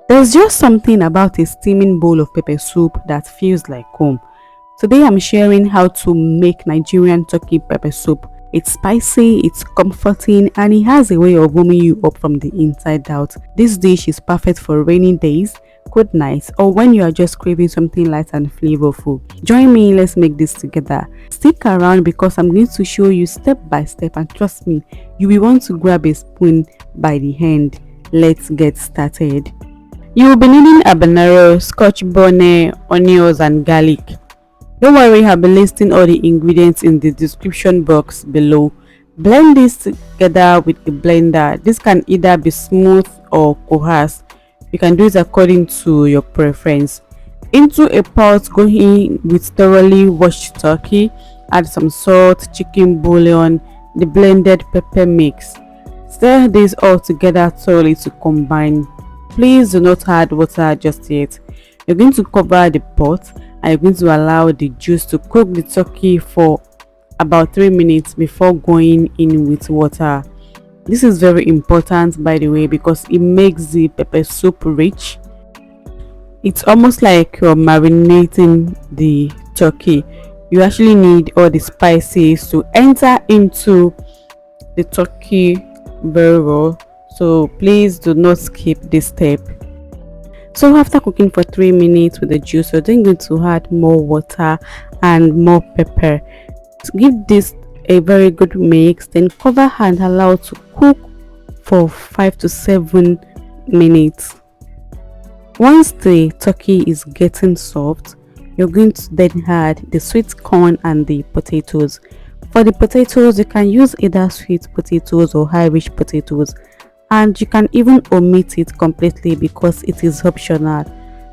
There's just something about a steaming bowl of pepper soup that feels like home. Today I'm sharing how to make Nigerian turkey pepper soup. It's spicy, it's comforting, and it has a way of warming you up from the inside out. This dish is perfect for rainy days, good nights, or when you are just craving something light and flavorful. Join me, let's make this together. Stick around because I'm going to show you step by step, and trust me, you will want to grab a spoon by the end. Let's get started. You will be needing habanero, scotch bonnet, onions, and garlic. Don't worry, I'll be listing all the ingredients in the description box below. Blend this together with a blender. This can either be smooth or coarse. You can do it according to your preference. Into a pot, go in with thoroughly washed turkey. Add some salt, chicken bouillon, the blended pepper mix. Stir this all together thoroughly to combine. Please do not add water just yet. You're going to cover the pot and you're going to allow the juice to cook the turkey for about 3 minutes before going in with water. This is very important, by the way, because it makes the pepper soup rich. It's almost like you're marinating the turkey. You actually need all the spices to enter into the turkey very well, so please do not skip this step. So after cooking for 3 minutes with the juice, you're then going to add more water and more pepper to give this a very good mix. Then cover and allow to cook for 5 to 7 minutes. Once the turkey is getting soft, you're going to then add the sweet corn and the potatoes. For the potatoes, you can use either sweet potatoes or Irish potatoes, and you can even omit it completely because it is optional.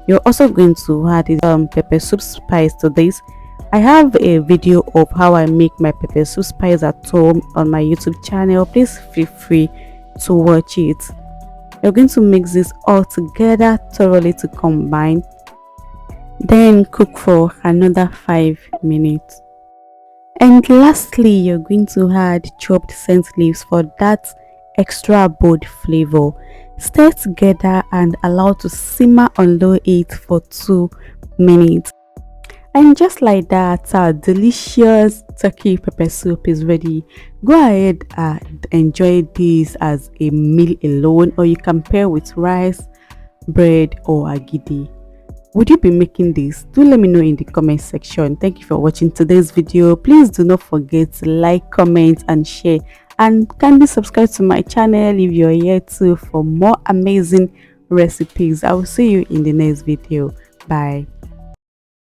You're also going to add pepper soup spice to this. I have a video of how I make my pepper soup spice at home on my YouTube channel. Please feel free to watch it. You're going to mix this all together thoroughly to combine, then cook for another 5 minutes. And lastly, you're going to add chopped scent leaves for that extra bold flavor. Stir together and allow to simmer on low heat for 2 minutes. And just like that, our delicious turkey pepper soup is ready. Go ahead and enjoy this as a meal alone, or you can pair with rice, bread, or agidi. Would you be making this? Do let me know in the comment section. Thank you for watching today's video. Please do not forget to like, comment, and share. And kindly subscribe to my channel if you're here too for more amazing recipes. I will see you in the next video. Bye.